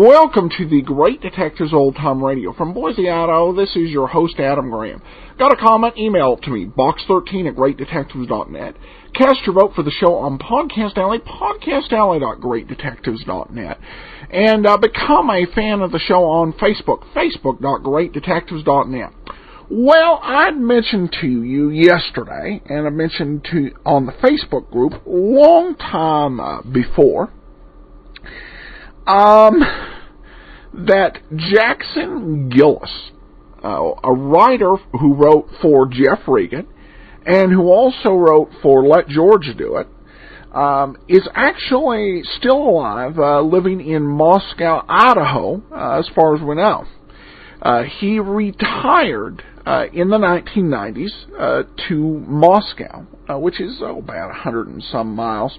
Welcome to the Great Detectives Old Time Radio. From Boise, Idaho, this is your host, Adam Graham. Got a comment? Email it to me, box13@greatdetectives.net. Cast your vote for the show on Podcast Alley, podcastalley.greatdetectives.net. And become a fan of the show on Facebook, facebook.greatdetectives.net. Well, I'd mentioned to you yesterday, and I mentioned to on the Facebook group long time before, that Jackson Gillis, a writer who wrote for Jeff Regan and who also wrote for Let George Do It, is actually still alive, living in Moscow, Idaho, as far as we know. He retired in the 1990s to Moscow, which is about 100 and some miles.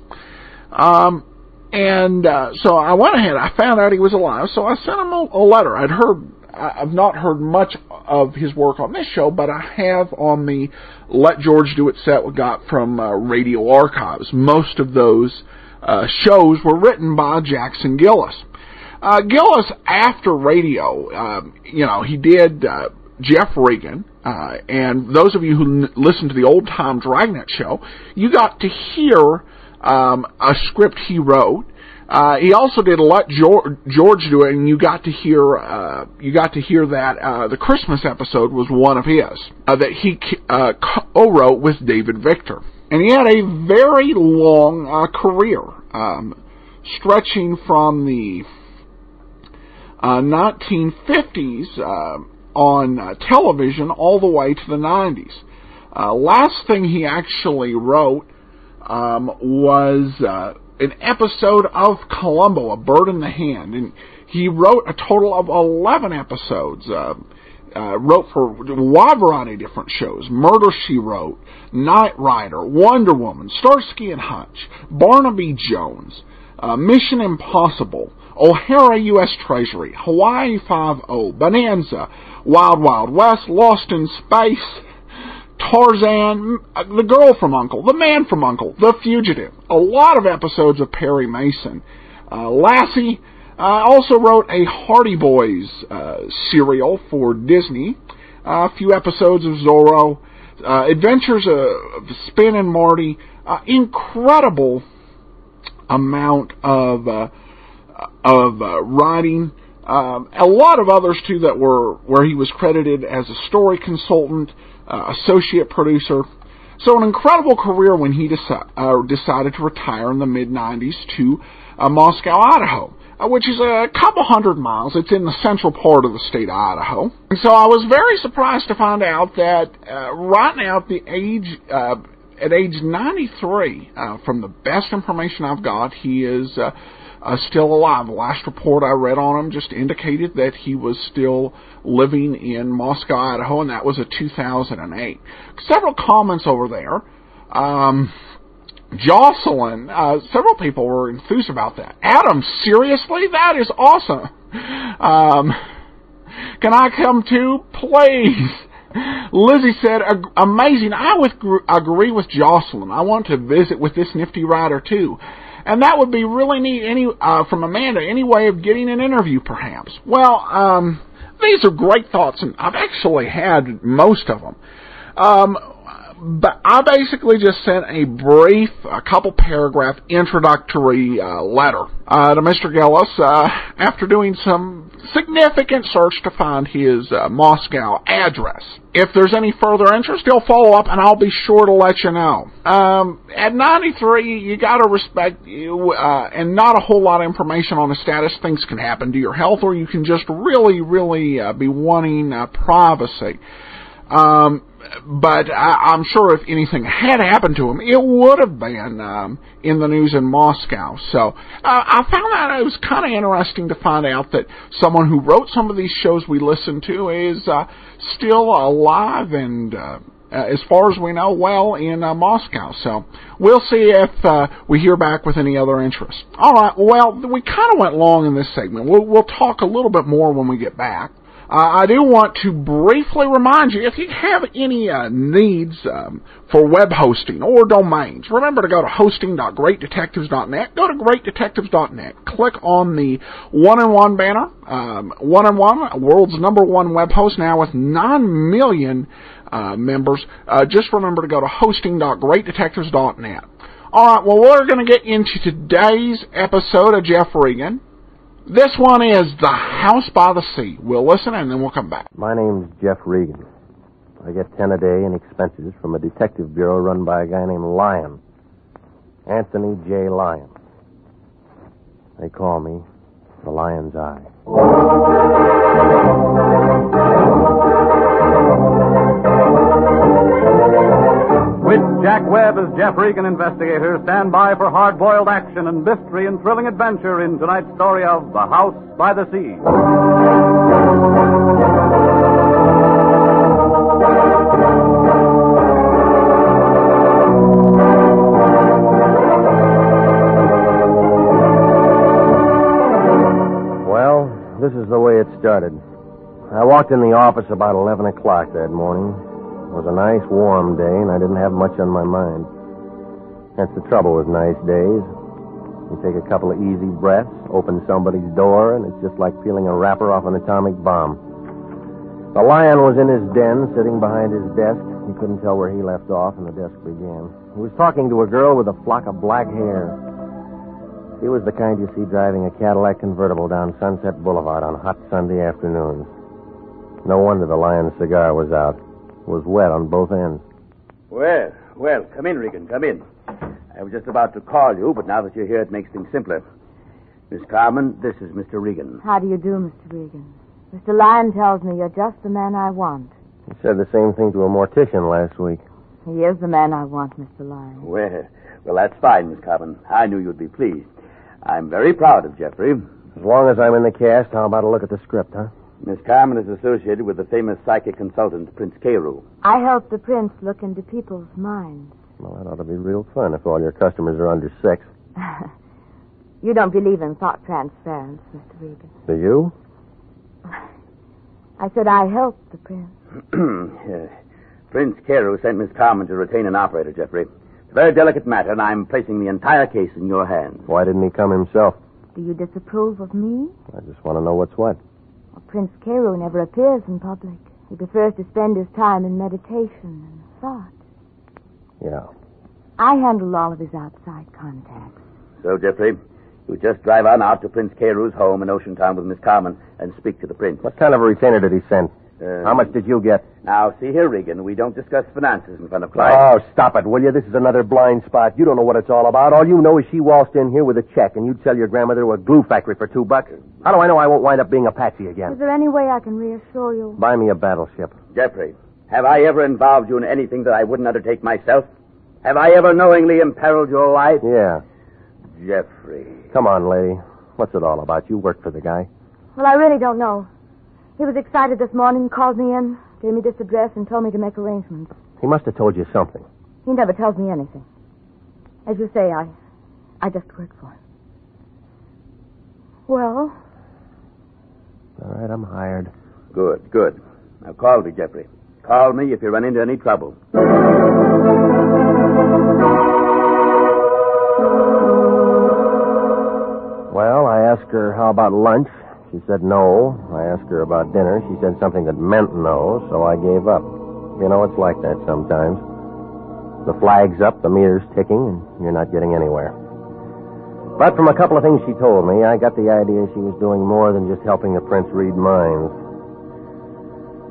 So I went ahead, I found out he was alive, so I sent him a letter. I've not heard much of his work on this show, but I have on the Let George Do It set we got from Radio Archives. Most of those shows were written by Jackson Gillis. Gillis, after radio, he did Jeff Regan, and those of you who listen to the Old Time Dragnet show, you got to hear a script he wrote. He also did Let George Do It, and you got to hear that the Christmas episode was one of his that he co-wrote with David Victor. And he had a very long career, stretching from the 1950s on television all the way to the 90s. Last thing he actually wrote was an episode of Columbo, A Bird in the Hand, and he wrote a total of 11 episodes. Wrote for a wide variety of different shows: Murder, She Wrote, Knight Rider, Wonder Woman, Starsky and Hutch, Barnaby Jones, Mission Impossible, O'Hara U.S. Treasury, Hawaii Five-0, Bonanza, Wild Wild West, Lost in Space, Tarzan, The Girl from U.N.C.L.E., The Man from U.N.C.L.E., The Fugitive, a lot of episodes of Perry Mason. Lassie also wrote a Hardy Boys serial for Disney, a few episodes of Zorro, Adventures of Spin and Marty, incredible amount of writing. A lot of others, too, that were where he was credited as a story consultant, associate producer. So an incredible career when he decided to retire in the mid-90s to Moscow, Idaho, which is a couple hundred miles. It's in the central part of the state of Idaho. And so I was very surprised to find out that right now at age 93, from the best information I've got, he is still alive. The last report I read on him just indicated that he was still living in Moscow, Idaho, and that was a 2008. Several comments over there. Jocelyn, several people were enthused about that. Adam, seriously? That is awesome. Can I come too? Please. Lizzie said, amazing. I agree with Jocelyn. I want to visit with this nifty writer too. And that would be really neat from Amanda, any way of getting an interview, perhaps. Well, these are great thoughts, and I've actually had most of them. But I basically just sent a brief, couple paragraph introductory letter to Mr. Gillis after doing some significant search to find his Moscow address. If there's any further interest, he'll follow up, and I'll be sure to let you know. At 93, you got to respect you, and not a whole lot of information on his status. Things can happen to your health, or you can just really, really be wanting privacy. But I'm sure if anything had happened to him, it would have been in the news in Moscow. So I found that it was kind of interesting to find out that someone who wrote some of these shows we listen to is still alive and, as far as we know, well in Moscow. So we'll see if we hear back with any other interest. All right, well, we kind of went long in this segment. We'll talk a little bit more when we get back. I do want to briefly remind you, if you have any needs for web hosting or domains, remember to go to hosting.greatdetectives.net. Go to greatdetectives.net. Click on the One-on-One banner. One-on-One, world's #1 web host now with 9 million members. Just remember to go to hosting.greatdetectives.net. All right, well, we're going to get into today's episode of Jeff Regan. This one is The House by the Sea. We'll listen and then we'll come back. My name's Jeff Regan. I get 10 a day in expenses from a detective bureau run by a guy named Lyon. Anthony J. Lyon. They call me the Lion's Eye. With Jack Webb as Jeff Regan investigator, stand by for hard-boiled action and mystery and thrilling adventure in tonight's story of The House by the Sea. Well, this is the way it started. I walked in the office about 11 o'clock that morning. It was a nice, warm day, and I didn't have much on my mind. That's the trouble with nice days. You take a couple of easy breaths, open somebody's door, and it's just like peeling a wrapper off an atomic bomb. The Lion was in his den, sitting behind his desk. You couldn't tell where he left off, and the desk began. He was talking to a girl with a flock of black hair. She was the kind you see driving a Cadillac convertible down Sunset Boulevard on hot Sunday afternoons. No wonder the Lion's cigar was out. It was wet on both ends. Well, come in, Regan, come in. I was just about to call you, but now that you're here, it makes things simpler. Miss Carmen, this is Mr. Regan. How do you do, Mr. Regan? Mr. Lyon tells me you're just the man I want. He said the same thing to a mortician last week. He is the man I want, Mr. Lyon. Well, that's fine, Miss Carmen. I knew you'd be pleased. I'm very proud of Jeffrey. As long as I'm in the cast, how about a look at the script, huh? Miss Carmen is associated with the famous psychic consultant, Prince Carew. I help the prince look into people's minds. Well, that ought to be real fun if all your customers are under 6. You don't believe in thought transference, Mr. Regan. Do you? I said I help the prince. Prince Carew sent Miss Carmen to retain an operator, Jeffrey. It's a very delicate matter, and I'm placing the entire case in your hands. Why didn't he come himself? Do you disapprove of me? I just want to know what's what. Well, Prince Carew never appears in public. He prefers to spend his time in meditation and thought. Yeah. I handle all of his outside contacts. So, Jeffrey, you just drive on out to Prince Carew's home in Ocean Town with Miss Carmen and speak to the prince. What kind of a retainer did he send? How much did you get? Now, see here, Regan, we don't discuss finances in front of clients. Oh, stop it, will you? This is another blind spot. You don't know what it's all about. All you know is she waltzed in here with a check, and you'd sell your grandmother to a glue factory for $2. How do I know I won't wind up being a patsy again? Is there any way I can reassure you? Buy me a battleship. Jeffrey, have I ever involved you in anything that I wouldn't undertake myself? Have I ever knowingly imperiled your life? Yeah. Jeffrey. Come on, lady. What's it all about? You work for the guy. Well, I really don't know. He was excited this morning, called me in, gave me this address, and told me to make arrangements. He must have told you something. He never tells me anything. As you say, I just work for him. Well? All right, I'm hired. Good. Now call me, Jeffrey. Call me if you run into any trouble. Well, I asked her how about lunch. She said no. I asked her about dinner. She said something that meant no, so I gave up. You know, it's like that sometimes. The flag's up, the meter's ticking, and you're not getting anywhere. But from a couple of things she told me, I got the idea she was doing more than just helping the prince read minds.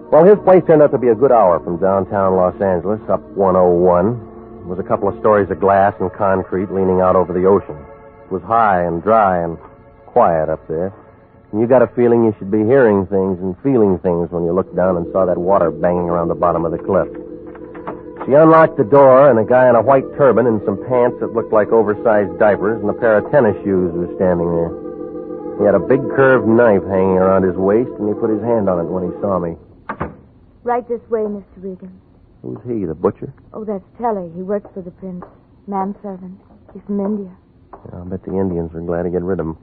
Well, his place turned out to be a good hour from downtown Los Angeles, up 101. It was a couple of stories of glass and concrete leaning out over the ocean. It was high and dry and quiet up there. And you got a feeling you should be hearing things and feeling things when you looked down and saw that water banging around the bottom of the cliff. She unlocked the door, and a guy in a white turban and some pants that looked like oversized diapers and a pair of tennis shoes was standing there. He had a big curved knife hanging around his waist, and he put his hand on it when he saw me. Right this way, Mr. Regan. Who's he, the butcher? Oh, that's Telly. He works for the prince. Manservant. He's from India. I'll bet the Indians were glad to get rid of him.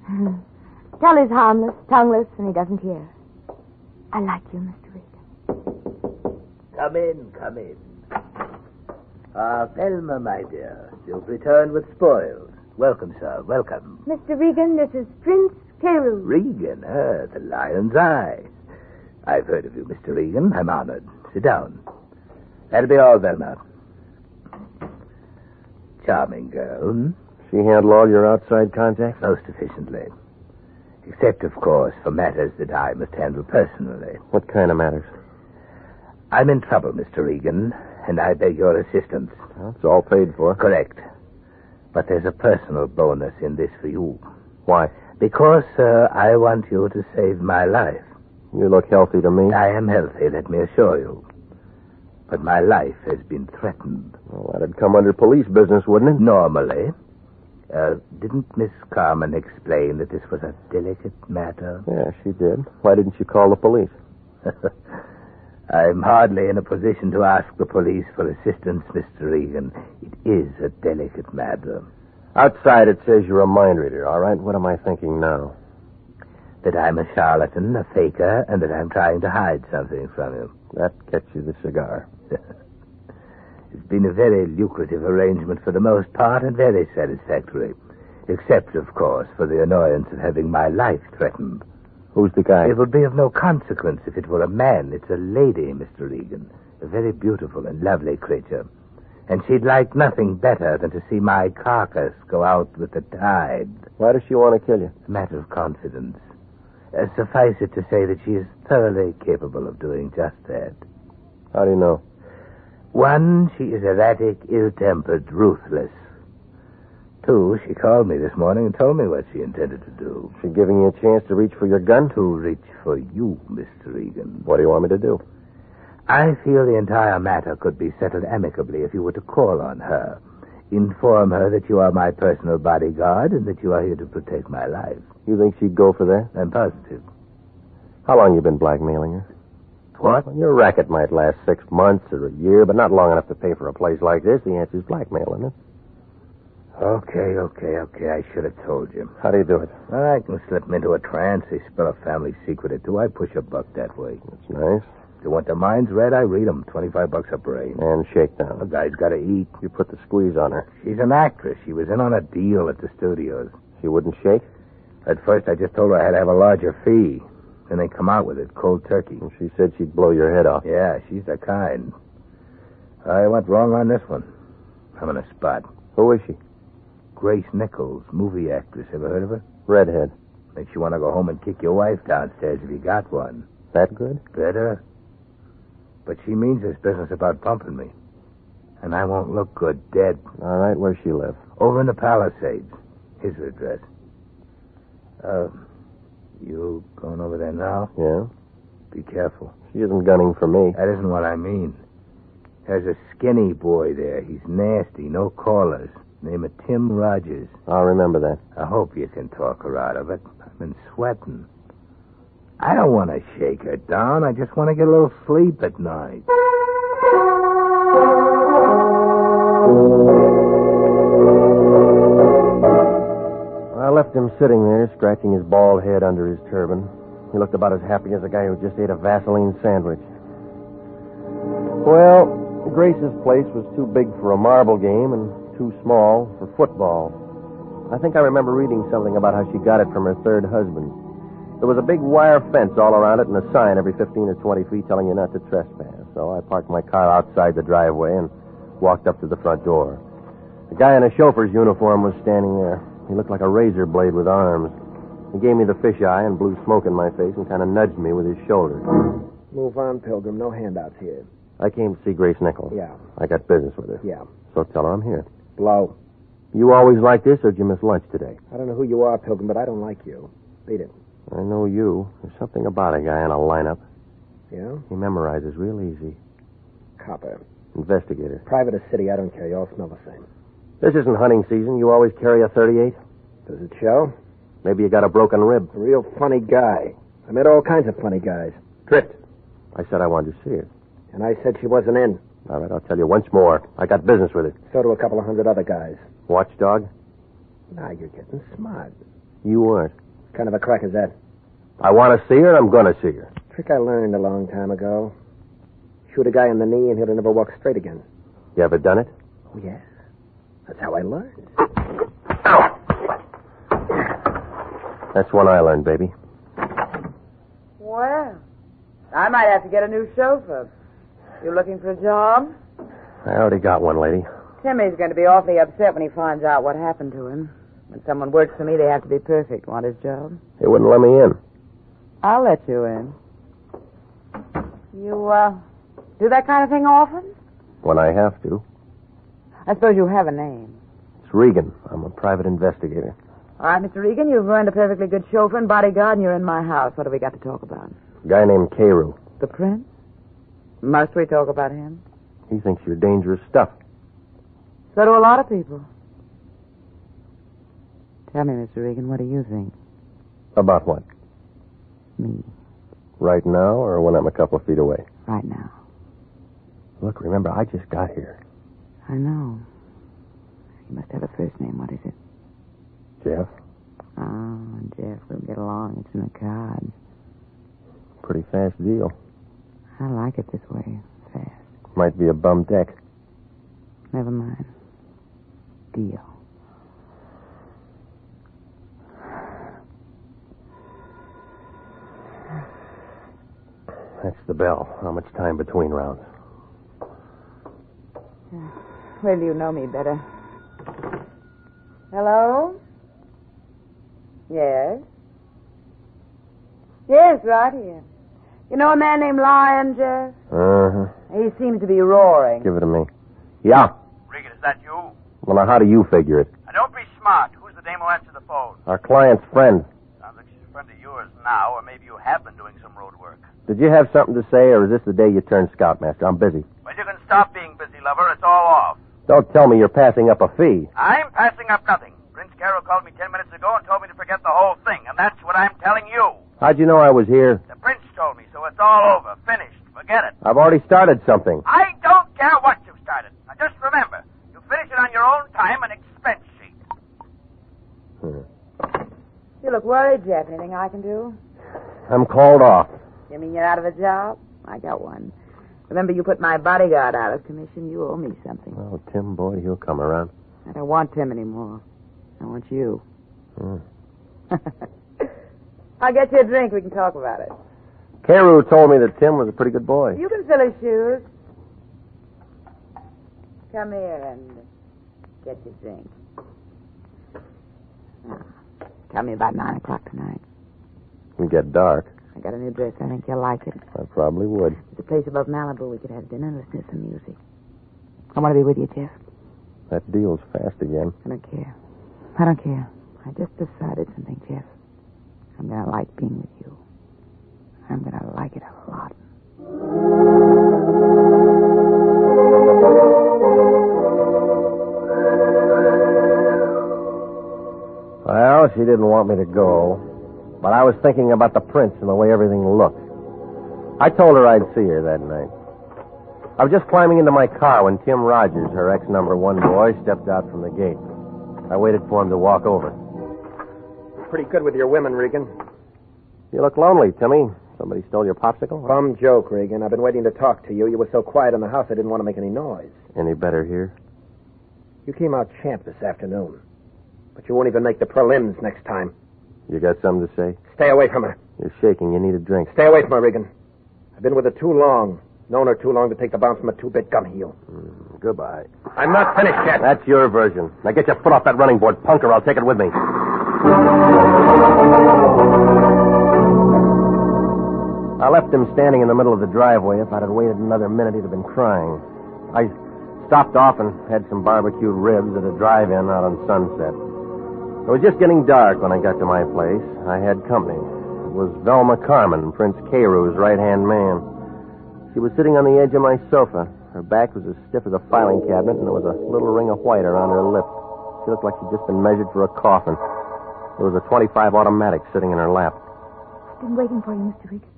Telly's harmless, tongueless, and he doesn't care. I like you, Mr. Regan. Come in, come in. Thelma, my dear, you've returned with spoils. Welcome, sir, welcome. Mr. Regan, this is Prince Carew. Regan, the Lion's Eye. I've heard of you, Mr. Regan. I'm honored. Sit down. That'll be all, Thelma. Charming girl. She handle all your outside contacts? Most efficiently. Except, of course, for matters that I must handle personally. What kind of matters? I'm in trouble, Mr. Regan, and I beg your assistance. Well, it's all paid for. Correct. But there's a personal bonus in this for you. Why? Because, sir, I want you to save my life. You look healthy to me. I am healthy, let me assure you. But my life has been threatened. Well, that'd come under police business, wouldn't it? Normally. Didn't Miss Carmen explain that this was a delicate matter? Yeah, she did. Why didn't you call the police? I'm hardly in a position to ask the police for assistance, Mr. Regan. It is a delicate matter. Outside it says you're a mind reader, all right? What am I thinking now? That I'm a charlatan, a faker, and that I'm trying to hide something from you. That gets you the cigar. It's been a very lucrative arrangement for the most part and very satisfactory. Except, of course, for the annoyance of having my life threatened. Who's the guy? It would be of no consequence if it were a man. It's a lady, Mr. Regan. A very beautiful and lovely creature. And she'd like nothing better than to see my carcass go out with the tide. Why does she want to kill you? A matter of confidence. Suffice it to say that she is thoroughly capable of doing just that. How do you know? One, she is erratic, ill-tempered, ruthless. Two, she called me this morning and told me what she intended to do. She giving you a chance to reach for your gun? To reach for you, Mr. Regan. What do you want me to do? I feel the entire matter could be settled amicably if you were to call on her. Inform her that you are my personal bodyguard and that you are here to protect my life. You think she'd go for that? I'm positive. How long you been blackmailing her? What? Well, your racket might last 6 months or a year, but not long enough to pay for a place like this. The answer's blackmail, isn't it? Okay. I should have told you. How do you do it? I can slip them into a trance. They spill a family secret or two. I push a buck that way. That's nice. If you want the minds read, I read them. $25 a brain. And shakedown. The guy's got to eat. You put the squeeze on her. She's an actress. She was in on a deal at the studios. She wouldn't shake? At first, I just told her I had to have a larger fee. Then they come out with it, cold turkey. And she said she'd blow your head off. Yeah, she's the kind. I went wrong on this one. I'm in a spot. Who is she? Grace Nichols, movie actress. Ever heard of her? Redhead. Makes you want to go home and kick your wife downstairs if you got one. That good? Better. But she means this business about pumping me. And I won't look good dead. All right, where's she live? Over in the Palisades. Here's her address. You going over there now? Yeah. Be careful. She isn't gunning for me. That isn't what I mean. There's a skinny boy there. He's nasty, no callers. Name of Tim Rogers. I'll remember that. I hope you can talk her out of it. I've been sweating. I don't want to shake her down. I just want to get a little sleep at night. I left him sitting there, scratching his bald head under his turban. He looked about as happy as a guy who just ate a Vaseline sandwich. Well, Grace's place was too big for a marble game and too small for football. I think I remember reading something about how she got it from her third husband. There was a big wire fence all around it and a sign every 15 or 20 feet telling you not to trespass. So I parked my car outside the driveway and walked up to the front door. A guy in a chauffeur's uniform was standing there. He looked like a razor blade with arms. He gave me the fisheye and blew smoke in my face and kind of nudged me with his shoulder. Move on, Pilgrim. No handouts here. I came to see Grace Nichols. Yeah. I got business with her. Yeah. So tell her I'm here. Blow. You always like this, or did you miss lunch today? I don't know who you are, Pilgrim, but I don't like you. Beat it. I know you. There's something about a guy in a lineup. Yeah? He memorizes real easy. Copper. Investigator. Private or city, I don't care. You all smell the same. This isn't hunting season. You always carry a .38? Does it show? Maybe you got a broken rib. A real funny guy. I met all kinds of funny guys. Tripped. I said I wanted to see her. And I said she wasn't in. All right, I'll tell you once more. I got business with her. So do a couple of hundred other guys. Watchdog? Now you're getting smart. You weren't. What kind of a crack is that? I want to see her, I'm going to see her. Trick I learned a long time ago. Shoot a guy in the knee and he'll never walk straight again. You ever done it? Oh, yes. That's how I learned. That's one I learned, baby. Well, I might have to get a new chauffeur. You looking for a job? I already got one, lady. Timmy's going to be awfully upset when he finds out what happened to him. When someone works for me, they have to be perfect. Want his job? He wouldn't let me in. I'll let you in. You, do that kind of thing often? When I have to. I suppose you have a name. It's Regan. I'm a private investigator. All right, Mr. Regan, you've earned a perfectly good chauffeur and bodyguard, and you're in my house. What have we got to talk about? A guy named Carew. The prince? Must we talk about him? He thinks you're dangerous stuff. So do a lot of people. Tell me, Mr. Regan, what do you think? About what? Me. Right now or when I'm a couple of feet away? Right now. Look, remember, I just got here. I know. You must have a first name. What is it? Jeff. Oh, Jeff, we'll get along. It's in the cards. Pretty fast deal. I like it this way. Fast. Might be a bum deck. Never mind. Deal. That's the bell. How much time between rounds? Well, you know me better. Hello? Yes? Yes, right here. You know a man named Lyon, Jeff? Uh-huh. He seems to be roaring. Give it to me. Yeah. Regan, is that you? Well, now, how do you figure it? Now, don't be smart. Who's the dame who answered the phone? Our client's friend. Sounds like she's a friend of yours now, or maybe you have been doing some road work. Did you have something to say, or is this the day you turned scoutmaster? I'm busy. Well, you can stop being busy, lover. It's all off. Don't tell me you're passing up a fee. I'm passing up nothing. Prince Carroll called me 10 minutes ago and told me to forget the whole thing, and that's what I'm telling you. How'd you know I was here? The prince told me, so it's all over. Finished. Forget it. I've already started something. I don't care what you've started. Now, just remember, you finish it on your own time and expense sheet. You look worried, Jeff. Anything I can do? I'm called off. You mean you're out of a job? I got one. Remember, you put my bodyguard out of commission. You owe me something. Oh, Tim, boy, he'll come around. I don't want Tim anymore. I want you. I'll get you a drink. We can talk about it. Carew told me that Tim was a pretty good boy. You can fill his shoes. Come here and get your drink. Now, tell me about 9 o'clock tonight. It'll get dark. I got a new dress. I think you'll like it. I probably would. There's a place above Malibu. We could have dinner and listen to some music. I want to be with you, Jeff. That deal's fast again. I don't care. I don't care. I just decided something, Jeff. I'm going to like being with you. I'm going to like it a lot. Well, she didn't want me to go, but I was thinking about the prince and the way everything looked. I told her I'd see her that night. I was just climbing into my car when Tim Rogers, her ex-number 1 boy, stepped out from the gate. I waited for him to walk over. Pretty good with your women, Regan. You look lonely, Timmy. Somebody stole your popsicle? Bum joke, Regan. I've been waiting to talk to you. You were so quiet in the house I didn't want to make any noise. Any better here? You came out champ this afternoon. But you won't even make the prelims next time. You got something to say? Stay away from her. You're shaking. You need a drink. Stay away from her, Regan. I've been with her too long. Known her too long to take the bounce from a 2-bit gun heel. Goodbye. I'm not finished yet. That's your version. Now get your foot off that running board, punk, or I'll take it with me. I left him standing in the middle of the driveway. If I'd have waited another minute, he'd have been crying. I stopped off and had some barbecued ribs at a drive-in out on Sunset. It was just getting dark when I got to my place. I had company. It was Velma Carmen, Prince Carew's right-hand man. She was sitting on the edge of my sofa. Her back was as stiff as a filing cabinet, and there was a little ring of white around her lip. She looked like she'd just been measured for a coffin. There was a .25 automatic sitting in her lap. I've been waiting for you, Mr. Regan.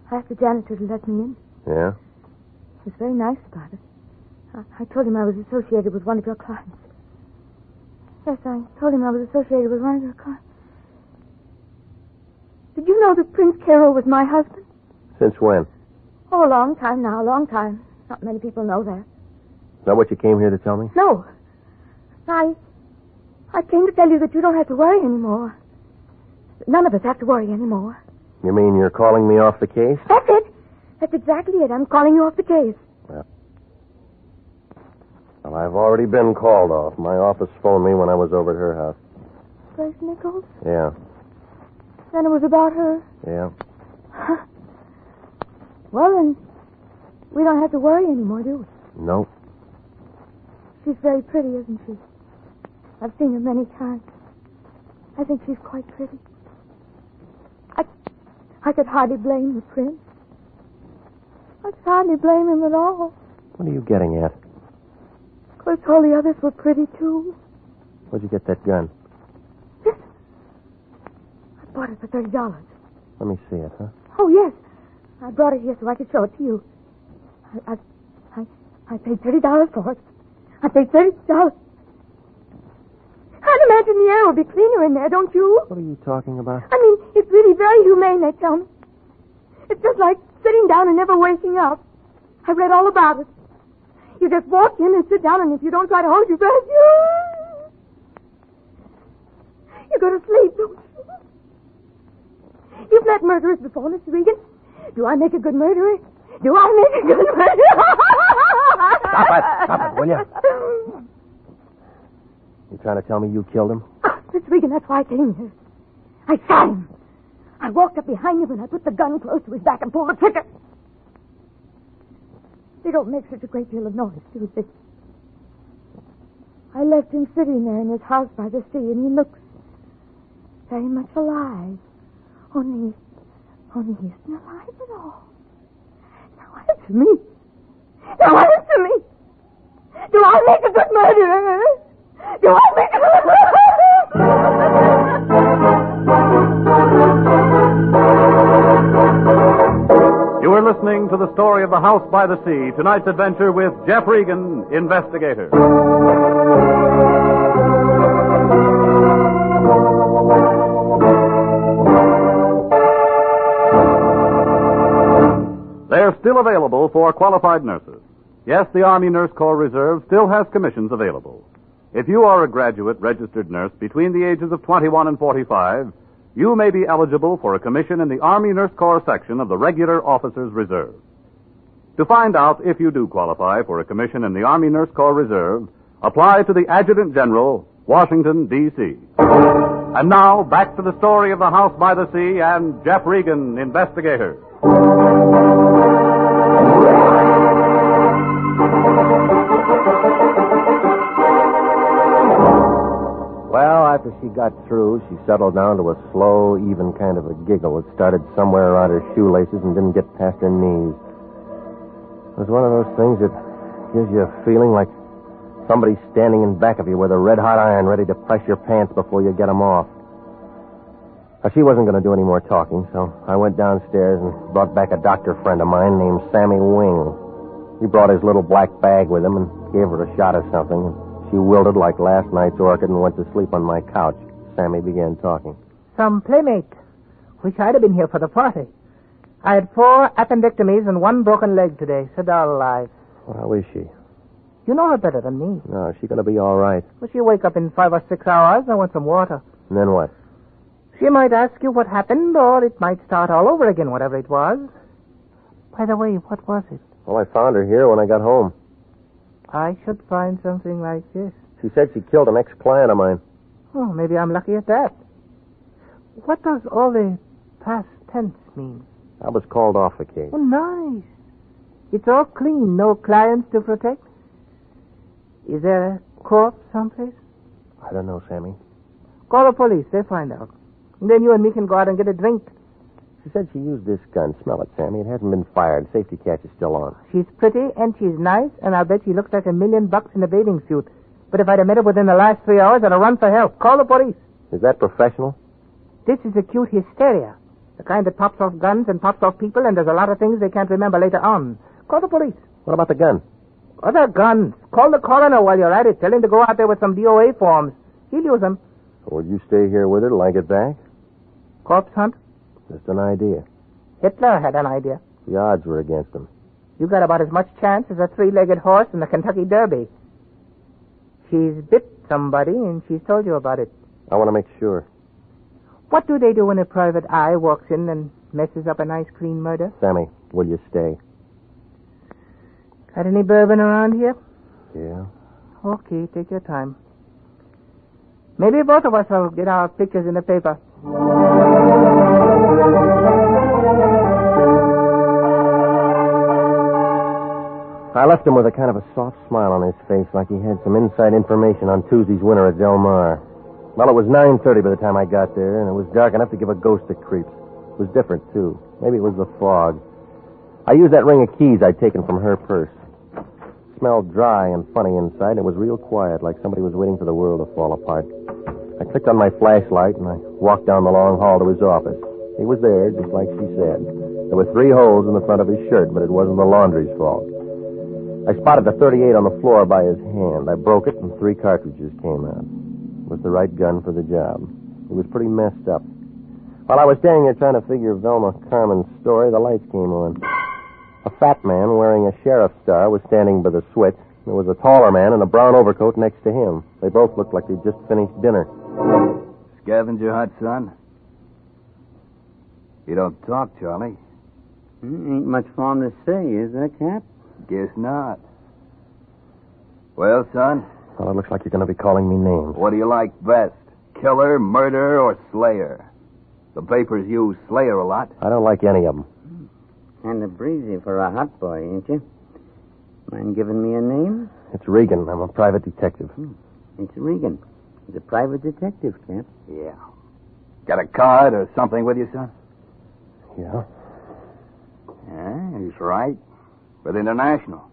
I asked the janitor to let me in. Yeah? He was very nice about it. I told him I was associated with one of your clients. Yes, I told him I was associated with one of your clients. Did you know that Prince Carew was my husband? Since when? Oh, a long time now, a long time. Not many people know that. Is that what you came here to tell me? No. I came to tell you that you don't have to worry anymore. None of us have to worry anymore. You mean you're calling me off the case? That's it. That's exactly it. I'm calling you off the case. Well, I've already been called off. My office phoned me when I was over at her house. Grace Nichols? Yeah. Then it was about her? Yeah. Well, then, we don't have to worry anymore, do we? No. She's very pretty, isn't she? I've seen her many times. I think she's quite pretty. I could hardly blame the prince. I could hardly blame him at all. What are you getting at? Of course, all the others were pretty, too. Where'd you get that gun? This? I bought it for $30. Let me see it, huh? Oh, yes. I brought it here so I could show it to you. I paid $30 for it. I paid $30. I'd imagine the air would be cleaner in there, don't you? What are you talking about? I mean, it's really very humane, they tell me. It's just like sitting down and never waking up. I read all about it. You just walk in and sit down, and if you don't try to hold your breath, you go to sleep, don't you? You've met murderers before, Mr. Regan. Do I make a good murderer? Do I make a good murderer? Stop it, will you? You trying to tell me you killed him? Oh, Mr. Regan, that's why I came here. I shot him. I walked up behind him and I put the gun close to his back and pulled the trigger. They don't make such a great deal of noise, do they? I left him sitting there in his house by the sea, and he looks very much alive. Only he isn't alive at all. Now answer me. Now answer me. Do I make a good murderer? Do I make a good You are listening to the story of The House by the Sea, tonight's adventure with Jeff Regan, investigator. They are still available for qualified nurses. Yes, the Army Nurse Corps Reserve still has commissions available. If you are a graduate registered nurse between the ages of 21 and 45, you may be eligible for a commission in the Army Nurse Corps section of the Regular Officers Reserve. To find out if you do qualify for a commission in the Army Nurse Corps Reserve, apply to the Adjutant General, Washington, D.C. And now, back to the story of The House by the Sea and Jeff Regan, investigator. Well, after she got through, she settled down to a slow, even kind of a giggle that started somewhere around her shoelaces and didn't get past her knees. It was one of those things that gives you a feeling like somebody's standing in back of you with a red-hot iron ready to press your pants before you get them off. Now, she wasn't going to do any more talking, so I went downstairs and brought back a doctor friend of mine named Sammy Wing. He brought his little black bag with him and gave her a shot of something. She wilted like last night's orchid and went to sleep on my couch. Sammy began talking. Some playmate. Wish I'd have been here for the party. I had 4 appendectomies and 1 broken leg today. So dull life. How is she? You know her better than me. No, she's going to be all right. Well, she'll wake up in 5 or 6 hours. I want some water. And then what? She might ask you what happened, or it might start all over again, whatever it was. By the way, what was it? Well, I found her here when I got home. I should find something like this. She said she killed an ex-client of mine. Oh, maybe I'm lucky at that. What does all the past tense mean? I was called off the case. Oh, nice. It's all clean, no clients to protect. Is there a corpse someplace? I don't know, Sammy. Call the police, they'll find out. And then you and me can go out and get a drink. She said she used this gun. Smell it, Sammy. It hasn't been fired. Safety catch is still on. She's pretty and she's nice, and I'll bet she looks like $1 million in a bathing suit. But if I'd have met her within the last 3 hours, I'd have run for help. Call the police. Is that professional? This is acute hysteria. The kind that pops off guns and pops off people, and there's a lot of things they can't remember later on. Call the police. What about the gun? Other guns. Call the coroner while you're at it. Tell him to go out there with some DOA forms. He'll use them. Will you stay here with her till I get back? Corpse hunt? Just an idea. Hitler had an idea. The odds were against him. You got about as much chance as a three-legged horse in the Kentucky Derby. She's bit somebody, and she's told you about it. I want to make sure. What do they do when a private eye walks in and messes up a nice, clean murder? Sammy, will you stay? Got any bourbon around here? Yeah. Okay, take your time. Maybe both of us will get our pictures in the paper. I left him with a kind of a soft smile on his face, like he had some inside information on Tuesday's winner at Del Mar. Well, it was 9:30 by the time I got there, and it was dark enough to give a ghost a creep. It was different, too. Maybe it was the fog. I used that ring of keys I'd taken from her purse. It smelled dry and funny inside, and it was real quiet, like somebody was waiting for the world to fall apart. I clicked on my flashlight, and I walked down the long hall to his office. He was there, just like she said. There were 3 holes in the front of his shirt, but it wasn't the laundry's fault. I spotted the .38 on the floor by his hand. I broke it, and 3 cartridges came out. It was the right gun for the job. He was pretty messed up. While I was standing there trying to figure Velma Carmen's story, the lights came on. A fat man wearing a sheriff's star was standing by the switch. There was a taller man in a brown overcoat next to him. They both looked like they'd just finished dinner. Scavenger hunt, son? You don't talk, Charlie. Ain't much for him to say, is there, Cap? Guess not. Well, son? Well, it looks like you're going to be calling me names. What do you like best? Killer, murderer, or slayer? The papers use slayer a lot. I don't like any of them. Kind of breezy for a hot boy, ain't you? Mind giving me a name? It's Regan. I'm a private detective. It's Regan. He's a private detective, Cap. Yeah. Got a card or something with you, son? Yeah. Yeah, he's right. With International.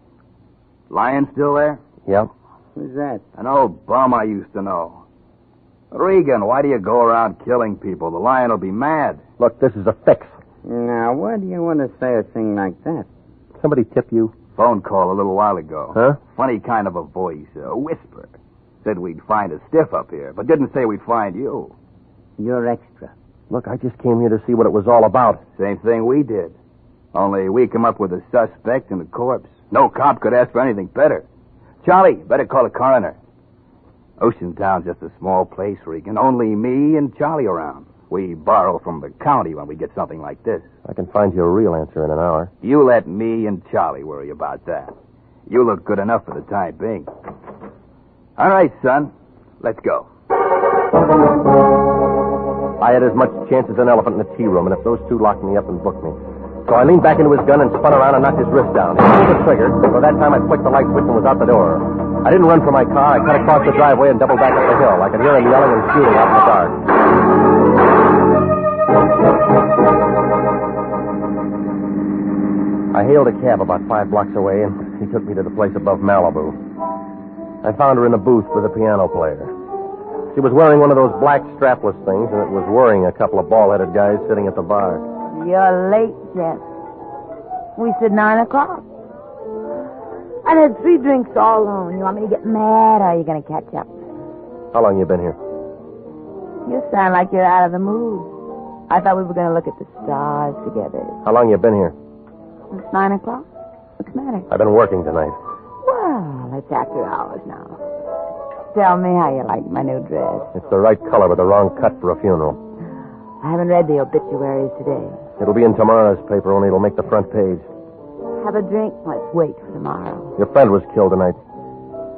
Lyon still there? Yep. Who's that? An old bum I used to know. Regan, why do you go around killing people? The Lion will be mad. Look, this is a fix. Now, why do you want to say a thing like that? Somebody tip you? Phone call a little while ago. Huh? Funny kind of a voice, a whisper. Said we'd find a stiff up here, but didn't say we'd find you. You're extra. Look, I just came here to see what it was all about. Same thing we did. Only we come up with a suspect and a corpse. No cop could ask for anything better. Charlie, better call a coroner. Oceantown's just a small place, Regan. Only me and Charlie around. We borrow from the county when we get something like this. I can find you a real answer in an hour. You let me and Charlie worry about that. You look good enough for the time being. All right, son. Let's go. I had as much chance as an elephant in a tea room, and if those two locked me up and booked me. So I leaned back into his gun and spun around and knocked his wrist down. He pulled the trigger, so that time I flicked the light switch and was out the door. I didn't run for my car. I cut across the driveway and doubled back up the hill. I could hear him yelling and shooting out in the dark. I hailed a cab about 5 blocks away, and he took me to the place above Malibu. I found her in the booth with a piano player. She was wearing one of those black strapless things, and it was worrying a couple of bald-headed guys sitting at the bar. You're late, Jeff. We said 9 o'clock. I had 3 drinks all alone. You want me to get mad, or are you going to catch up? How long you been here? You sound like you're out of the mood. I thought we were going to look at the stars together. How long you been here? It's 9 o'clock. What's the matter? I've been working tonight. Well, it's after hours now. Tell me how you like my new dress. It's the right color with the wrong cut for a funeral. I haven't read the obituaries today. It'll be in tomorrow's paper, only it'll make the front page. Have a drink? Let's wait for tomorrow. Your friend was killed tonight.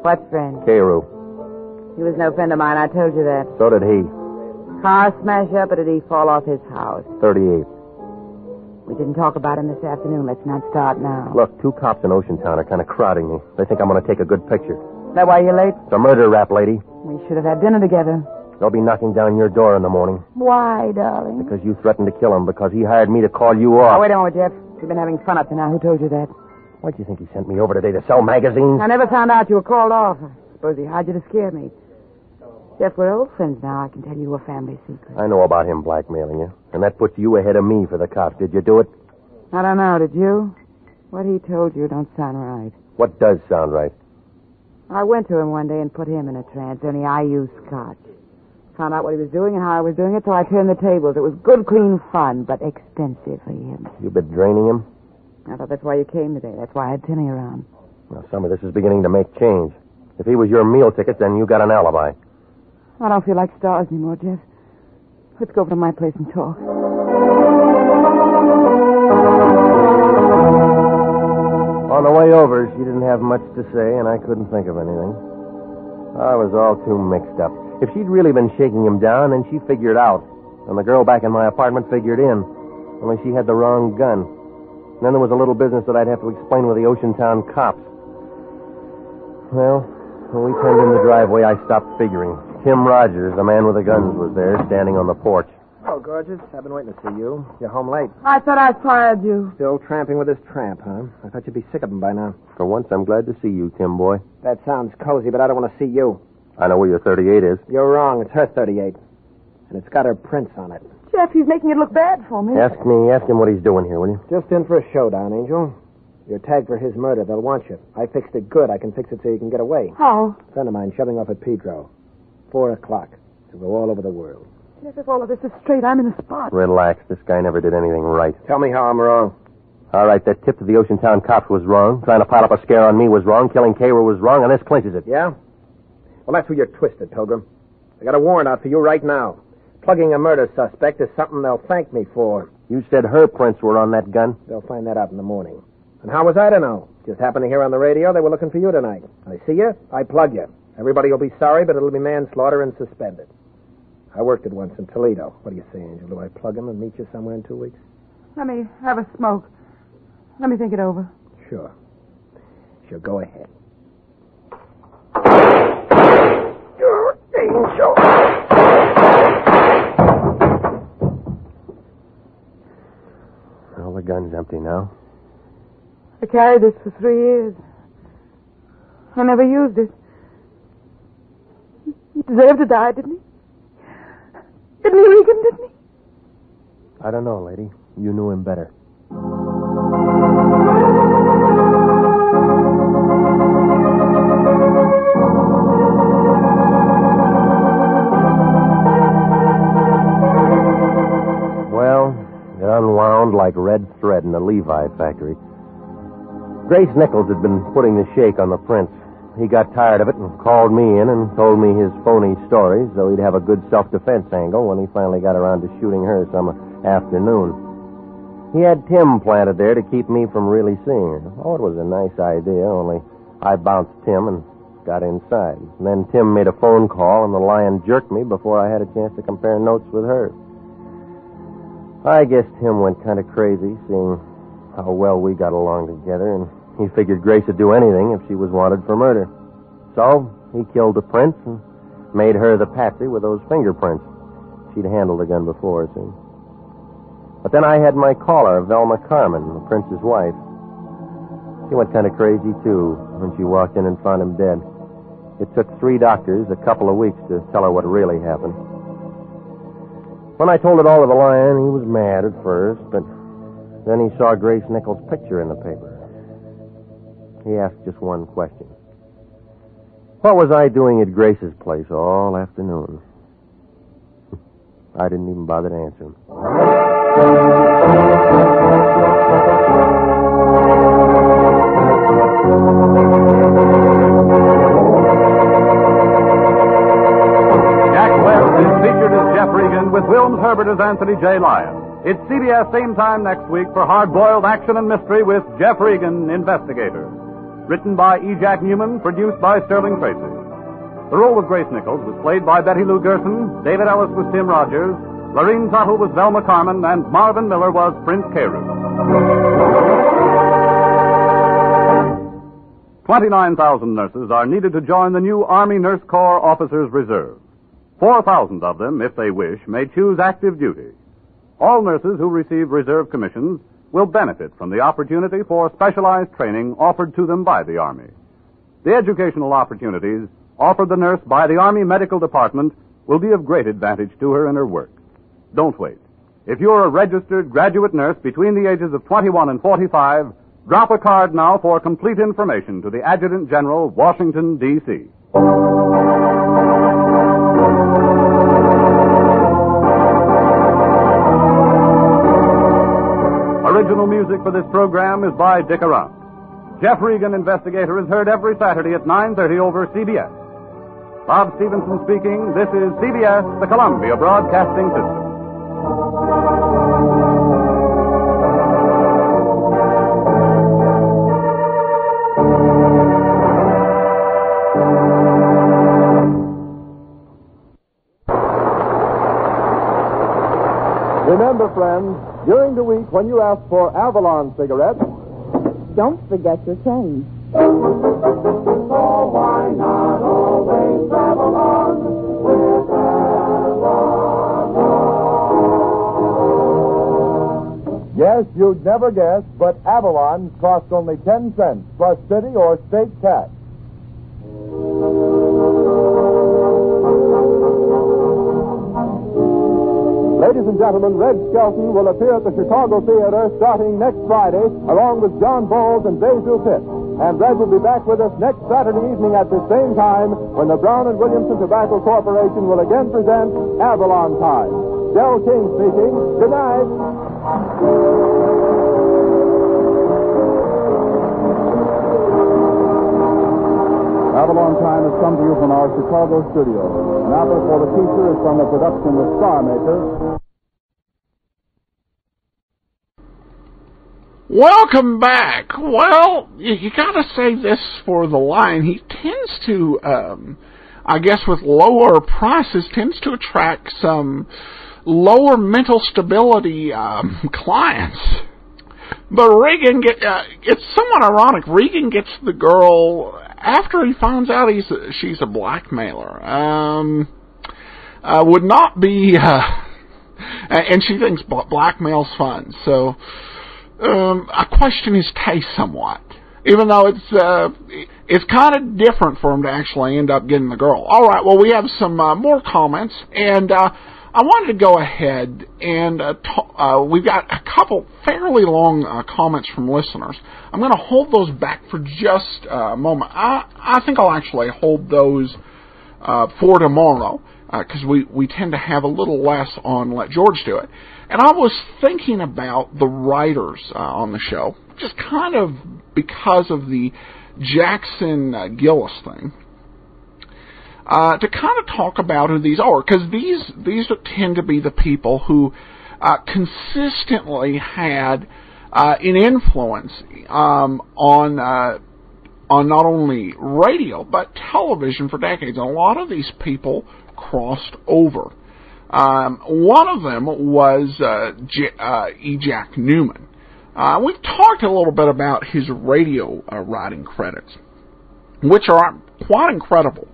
What friend? Carew. He was no friend of mine. I told you that. So did he. Car smash up, or did he fall off his house? 38. We didn't talk about him this afternoon. Let's not start now. Look, 2 cops in Oceantown are kind of crowding me. They think I'm going to take a good picture. Is that why you're late? It's a murder rap, lady. We should have had dinner together. They'll be knocking down your door in the morning. Why, darling? Because you threatened to kill him, because he hired me to call you off. Oh, wait a moment, Jeff. We've been having fun up to now. Who told you that? Why do you think he sent me over today to sell magazines? I never found out you were called off. I suppose he hired you to scare me. Jeff, we're old friends now. I can tell you a family secret. I know about him blackmailing you, and that puts you ahead of me for the cops. Did you do it? I don't know. Did you? What he told you don't sound right. What does sound right? I went to him one day and put him in a trance, only I used scotch. Found out what he was doing and how I was doing it, so I turned the tables. It was good, clean fun, but expensive for him. You've been draining him? I thought that's why you came today. That's why I had Timmy around. Now, some of this is beginning to make change. If he was your meal ticket, then you got an alibi. I don't feel like stars anymore, Jeff. Let's go over to my place and talk. On the way over, she didn't have much to say, and I couldn't think of anything. I was all too mixed up. If she'd really been shaking him down, then she figured out. And the girl back in my apartment figured in. Only she had the wrong gun. And then there was a little business that I'd have to explain with the Oceantown cops. Well, when we turned in the driveway, I stopped figuring. Tim Rogers, the man with the guns, was there, standing on the porch. Oh, gorgeous. I've been waiting to see you. You're home late. I thought I fired you. Still tramping with this tramp, huh? I thought you'd be sick of him by now. For once, I'm glad to see you, Tim boy. That sounds cozy, but I don't want to see you. I know where your 38 is. You're wrong. It's her 38. And it's got her prints on it. Jeff, he's making it look bad for me. Ask him what he's doing here, will you? Just in for a showdown, Angel. You're tagged for his murder. They'll want you. I fixed it good. I can fix it so you can get away. How? A friend of mine shoving off at Pedro. 4 o'clock. To go all over the world. Jeff, if all of this is straight, I'm in a spot. Relax. This guy never did anything right. Tell me how I'm wrong. All right, that tip to the Oceantown cops was wrong. Trying to pile up a scare on me was wrong. Killing Cairo was wrong, and this clinches it. Yeah? Well, that's where you're twisted, Pilgrim. I got a warrant out for you right now. Plugging a murder suspect is something they'll thank me for. You said her prints were on that gun? They'll find that out in the morning. And how was I to know? Just happened to hear on the radio they were looking for you tonight. I see you, I plug you. Everybody will be sorry, but it'll be manslaughter and suspended. I worked it once in Toledo. What do you say, Angel? Do I plug him and meet you somewhere in 2 weeks? Let me have a smoke. Let me think it over. Sure. Sure, go ahead. Angel. Well, the gun's empty now. I carried this for 3 years. I never used it. He deserved to die, didn't he? Didn't he, Regan, didn't he? I don't know, lady. You knew him better. Well, it unwound like red thread in the Levi factory. Grace Nichols had been putting the shake on the prints. He got tired of it and called me in and told me his phony stories, though he'd have a good self-defense angle when he finally got around to shooting her some afternoon. He had Tim planted there to keep me from really seeing her. Oh, it was a nice idea, only I bounced Tim and got inside. And then Tim made a phone call and the Lyon jerked me before I had a chance to compare notes with her. I guess Tim went kind of crazy, seeing how well we got along together, and he figured Grace would do anything if she was wanted for murder. So he killed the prince and made her the patsy with those fingerprints. She'd handled the gun before, see. But then I had my caller, Velma Carmen, the prince's wife. She went kind of crazy, too, when she walked in and found him dead. It took 3 doctors a couple of weeks to tell her what really happened. When I told it all to the Lion, he was mad at first, but then he saw Grace Nichols' picture in the paper. He asked just one question. What was I doing at Grace's place all afternoon? I didn't even bother to answer him. Jack Webb is featured as Jeff Regan with Wilms Herbert as Anthony J. Lyon. It's CBS same time next week for hard-boiled action and mystery with Jeff Regan, Investigator. Written by E. Jack Newman, produced by Sterling Tracy. The role of Grace Nichols was played by Betty Lou Gerson, David Ellis was Tim Rogers, Lorene Tuttle was Velma Carmen, and Marvin Miller was Prince Carew. 29,000 nurses are needed to join the new Army Nurse Corps Officers Reserve. 4,000 of them, if they wish, may choose active duty. All nurses who receive reserve commissions will benefit from the opportunity for specialized training offered to them by the Army. The educational opportunities offered the nurse by the Army Medical Department will be of great advantage to her in her work. Don't wait. If you're a registered graduate nurse between the ages of 21 and 45, drop a card now for complete information to the Adjutant General, Washington, D.C. Original music for this program is by Dick Arant. Jeff Regan, Investigator, is heard every Saturday at 9:30 over CBS. Bob Stevenson speaking. This is CBS, the Columbia Broadcasting System. Remember, friends, during the week when you ask for Avalon cigarettes, don't forget your change. Oh, why not always travel on with Avalon? Yes, you'd never guess, but Avalon costs only 10 cents plus city or state tax. Ladies and gentlemen, Red Skelton will appear at the Chicago Theater starting next Friday, along with John Bowles and Basil Pitt. And Red will be back with us next Saturday evening at the same time when the Brown and Williamson Tobacco Corporation will again present Avalon Time. Del King speaking. Good night. Avalon Time has come to you from our Chicago studio. An apple for the teacher is from the production of Star Maker. Welcome back. Well, you gotta say this for the Lyon. He tends to, I guess with lower prices, tends to attract some lower mental stability clients. But Regan, it's somewhat ironic. Regan gets the girl after he finds out she's a blackmailer. Would not be, and she thinks blackmail's fun. So, I question his taste somewhat, even though it's kind of different for him to actually end up getting the girl. All right, well, we have some more comments, and I wanted to go ahead and we've got a couple fairly long comments from listeners. I'm going to hold those back for just a moment. I think I'll actually hold those for tomorrow, because we tend to have a little less on Let George Do It. And I was thinking about the writers on the show, just kind of because of the Jackson Gillis thing, to kind of talk about who these are, because these tend to be the people who consistently had an influence on not only radio but television for decades. And a lot of these people crossed over. One of them was E. Jack Newman. We've talked a little bit about his radio writing credits, which are quite incredible.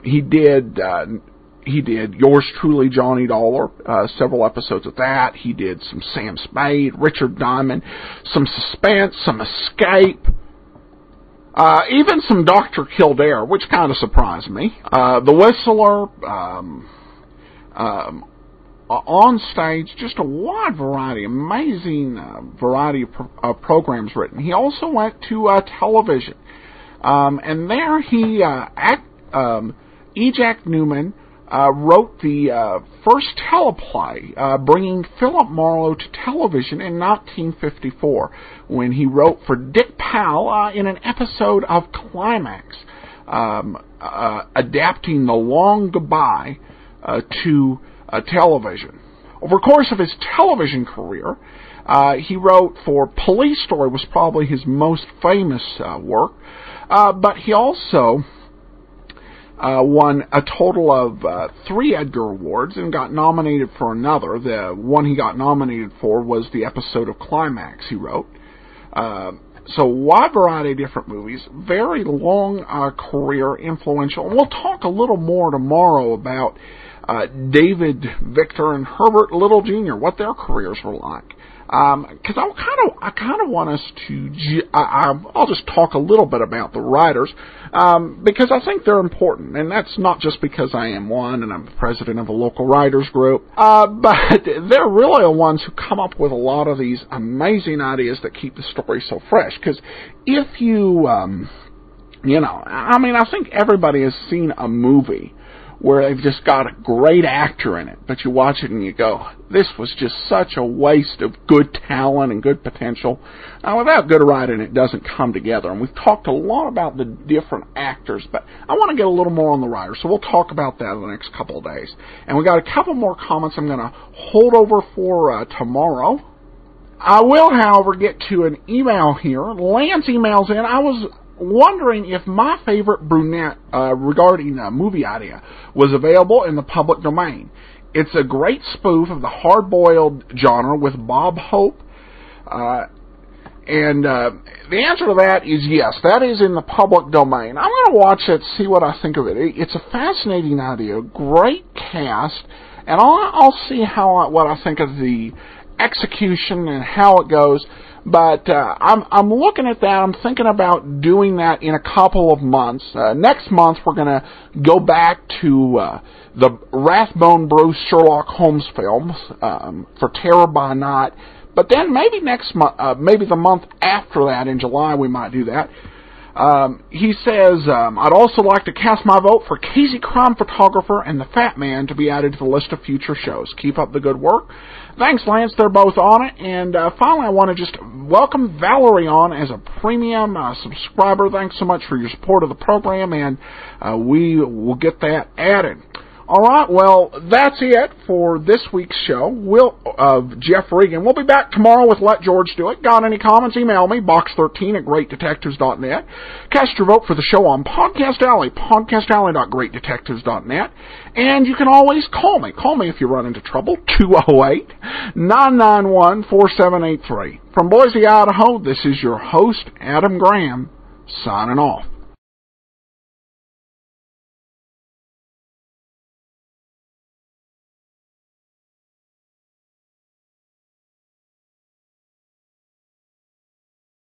He did Yours Truly, Johnny Dollar, several episodes of that. He did some Sam Spade, Richard Diamond, some Suspense, some Escape, even some Dr. Kildare, which kind of surprised me. The Whistler, on stage, just a wide variety, amazing variety of programs written. He also went to television, and there he E. Jack Newman wrote the first teleplay, bringing Philip Marlowe to television in 1954, when he wrote for Dick Powell in an episode of Climax, adapting The Long Goodbye to television. Over the course of his television career, he wrote for Police Story, was probably his most famous work, but he also won a total of 3 Edgar Awards and got nominated for another. The one he got nominated for was the episode of Climax he wrote. So a wide variety of different movies, very long career, influential. And we'll talk a little more tomorrow about David, Victor, and Herbert Little Jr., what their careers were like. Because I kind of want us to, I'll just talk a little bit about the writers, because I think they're important, and that's not just because I am one and I'm the president of a local writers group, but they're really the ones who come up with a lot of these amazing ideas that keep the story so fresh. Because if you, I think everybody has seen a movie where they've just got a great actor in it, but you watch it and you go, this was just such a waste of good talent and good potential. Now, without good writing, it doesn't come together. And we've talked a lot about the different actors, but I want to get a little more on the writers, so we'll talk about that in the next couple of days. And we got a couple more comments I'm going to hold over for tomorrow. I will, however, get to an email here. Lance emails in. I was wondering if my favorite brunette regarding a movie idea was available in the public domain. It's a great spoof of the hard-boiled genre with Bob Hope. And the answer to that is yes, that is in the public domain. I'm going to watch it, see what I think of it. It's a fascinating idea, great cast, and I'll see what I think of the execution and how it goes. But I'm looking at that. I'm thinking about doing that in a couple of months. Next month, we're going to go back to the Rathbone Bruce Sherlock Holmes films for Terror by Night. But then maybe next month, maybe the month after that, in July, we might do that. He says, I'd also like to cast my vote for Casey Crime Photographer and the Fat Man to be added to the list of future shows. Keep up the good work. Thanks, Lance. They're both on it. And finally, I want to just welcome Valerie on as a premium subscriber. Thanks so much for your support of the program, and we will get that added. All right, well, that's it for this week's show. Jeff Regan. We'll be back tomorrow with Let George Do It. Got any comments? Email me, box13@greatdetectives.net. Cast your vote for the show on Podcast Alley, podcastalley.greatdetectives.net. And you can always call me. Call me if you run into trouble, 208-991-4783. From Boise, Idaho, this is your host, Adam Graham, signing off.